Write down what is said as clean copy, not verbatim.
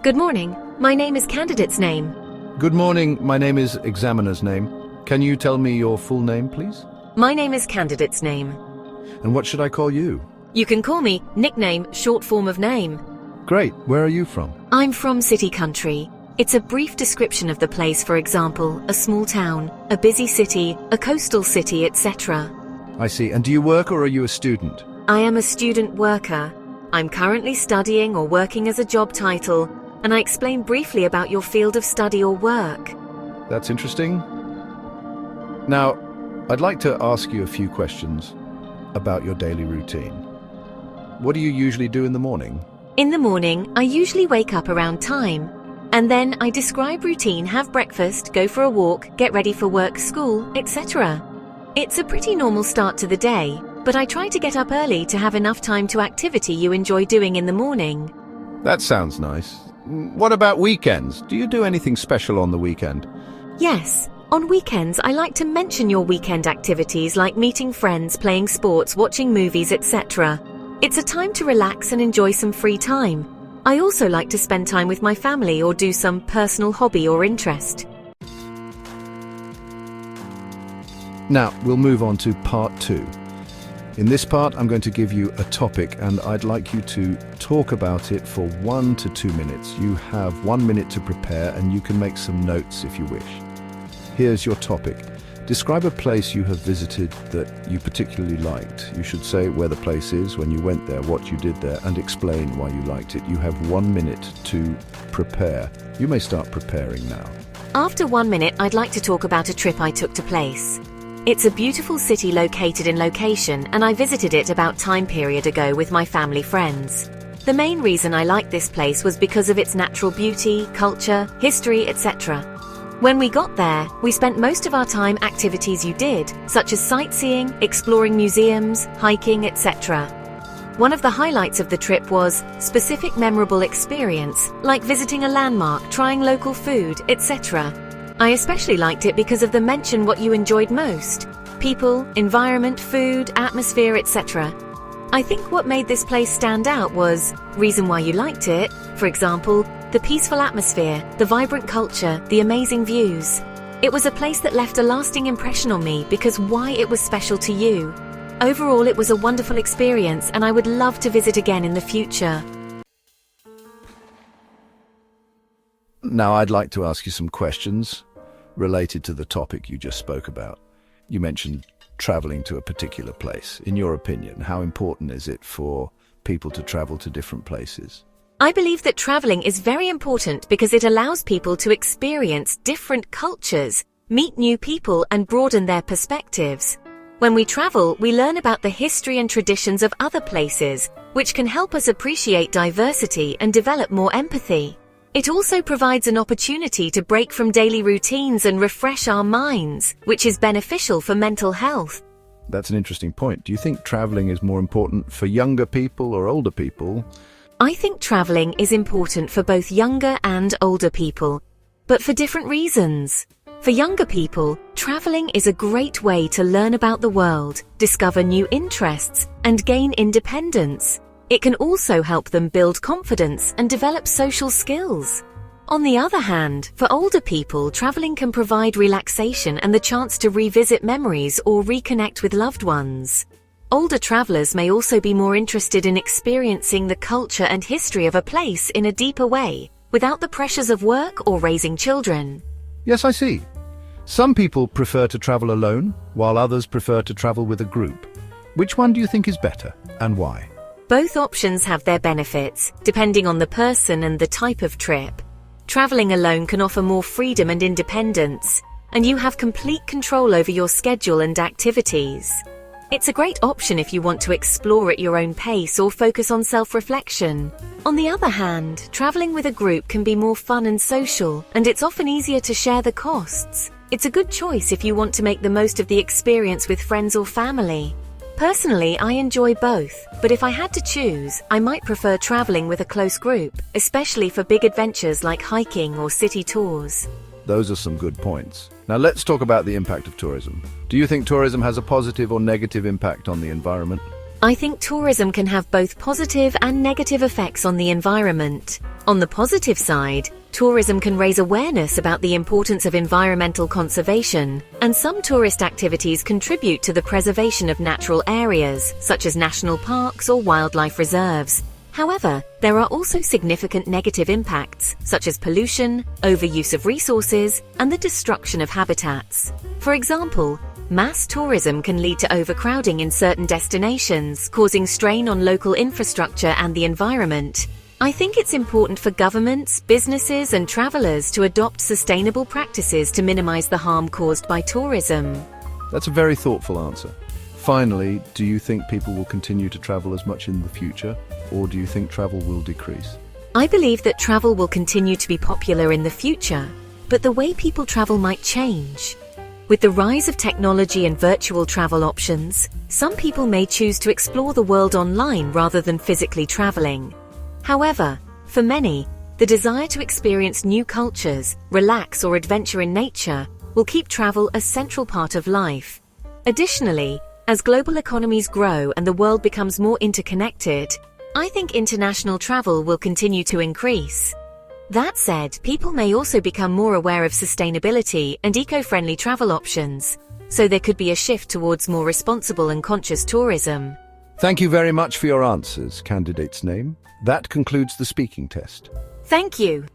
Good morning. My name is candidate's name. Good morning, my name is examiner's name. Can you tell me your full name, please? My name is candidate's name. And what should I call you? You can call me nickname, short form of name. Great, where are you from? I'm from City Country. It's a brief description of the place, for example, a small town, a busy city, a coastal city, etc. I see, and do you work or are you a student? I am a student worker. I'm currently studying or working as a job title, and I explain briefly about your field of study or work. That's interesting. Now, I'd like to ask you a few questions about your daily routine. What do you usually do in the morning? In the morning, I usually wake up around time, and then I describe routine, have breakfast, go for a walk, get ready for work, school, etc. It's a pretty normal start to the day, but I try to get up early to have enough time to activity you enjoy doing in the morning. That sounds nice. What about weekends? Do you do anything special on the weekend? Yes. On weekends, I like to mention your weekend activities like meeting friends, playing sports, watching movies, etc. It's a time to relax and enjoy some free time. I also like to spend time with my family or do some personal hobby or interest. Now, we'll move on to part 2. In this part, I'm going to give you a topic and I'd like you to talk about it for 1 to 2 minutes. You have 1 minute to prepare and you can make some notes if you wish. Here's your topic. Describe a place you have visited that you particularly liked. You should say where the place is, when you went there, what you did there, and explain why you liked it. You have 1 minute to prepare. You may start preparing now. After 1 minute, I'd like to talk about a trip I took to place. It's a beautiful city located in location, and I visited it about time period ago with my family friends. The main reason I liked this place was because of its natural beauty, culture, history, etc. When we got there, we spent most of our time activities you did, such as sightseeing, exploring museums, hiking, etc. One of the highlights of the trip was specific memorable experience, like visiting a landmark, trying local food, etc. I especially liked it because of the mention what you enjoyed most: people, environment, food, atmosphere, etc. I think what made this place stand out was reason why you liked it, for example, the peaceful atmosphere, the vibrant culture, the amazing views. It was a place that left a lasting impression on me because why it was special to you. Overall, it was a wonderful experience and I would love to visit again in the future. Now I'd like to ask you some questions related to the topic you just spoke about. You mentioned traveling to a particular place. In your opinion, how important is it for people to travel to different places? I believe that traveling is very important because it allows people to experience different cultures, meet new people, and broaden their perspectives. When we travel, we learn about the history and traditions of other places, which can help us appreciate diversity and develop more empathy. It also provides an opportunity to break from daily routines and refresh our minds, which is beneficial for mental health. That's an interesting point. Do you think traveling is more important for younger people or older people? I think traveling is important for both younger and older people, but for different reasons. For younger people, traveling is a great way to learn about the world, discover new interests, and gain independence. It can also help them build confidence and develop social skills. On the other hand, for older people, traveling can provide relaxation and the chance to revisit memories or reconnect with loved ones. Older travelers may also be more interested in experiencing the culture and history of a place in a deeper way, without the pressures of work or raising children. Yes, I see. Some people prefer to travel alone, while others prefer to travel with a group. Which one do you think is better, and why? Both options have their benefits, depending on the person and the type of trip. Traveling alone can offer more freedom and independence, and you have complete control over your schedule and activities. It's a great option if you want to explore at your own pace or focus on self-reflection. On the other hand, traveling with a group can be more fun and social, and it's often easier to share the costs. It's a good choice if you want to make the most of the experience with friends or family. Personally, I enjoy both, but if I had to choose, I might prefer traveling with a close group, especially for big adventures like hiking or city tours. Those are some good points. Now let's talk about the impact of tourism. Do you think tourism has a positive or negative impact on the environment? I think tourism can have both positive and negative effects on the environment. On the positive side, tourism can raise awareness about the importance of environmental conservation, and some tourist activities contribute to the preservation of natural areas, such as national parks or wildlife reserves. However, there are also significant negative impacts, such as pollution, overuse of resources, and the destruction of habitats. For example, mass tourism can lead to overcrowding in certain destinations, causing strain on local infrastructure and the environment. I think it's important for governments, businesses, and travelers to adopt sustainable practices to minimize the harm caused by tourism. That's a very thoughtful answer. Finally, do you think people will continue to travel as much in the future, or do you think travel will decrease? I believe that travel will continue to be popular in the future, but the way people travel might change. With the rise of technology and virtual travel options, some people may choose to explore the world online rather than physically traveling. However, for many, the desire to experience new cultures, relax, or adventure in nature will keep travel a central part of life. Additionally, as global economies grow and the world becomes more interconnected, I think international travel will continue to increase. That said, people may also become more aware of sustainability and eco-friendly travel options, so there could be a shift towards more responsible and conscious tourism. Thank you very much for your answers, candidate's name. That concludes the speaking test. Thank you.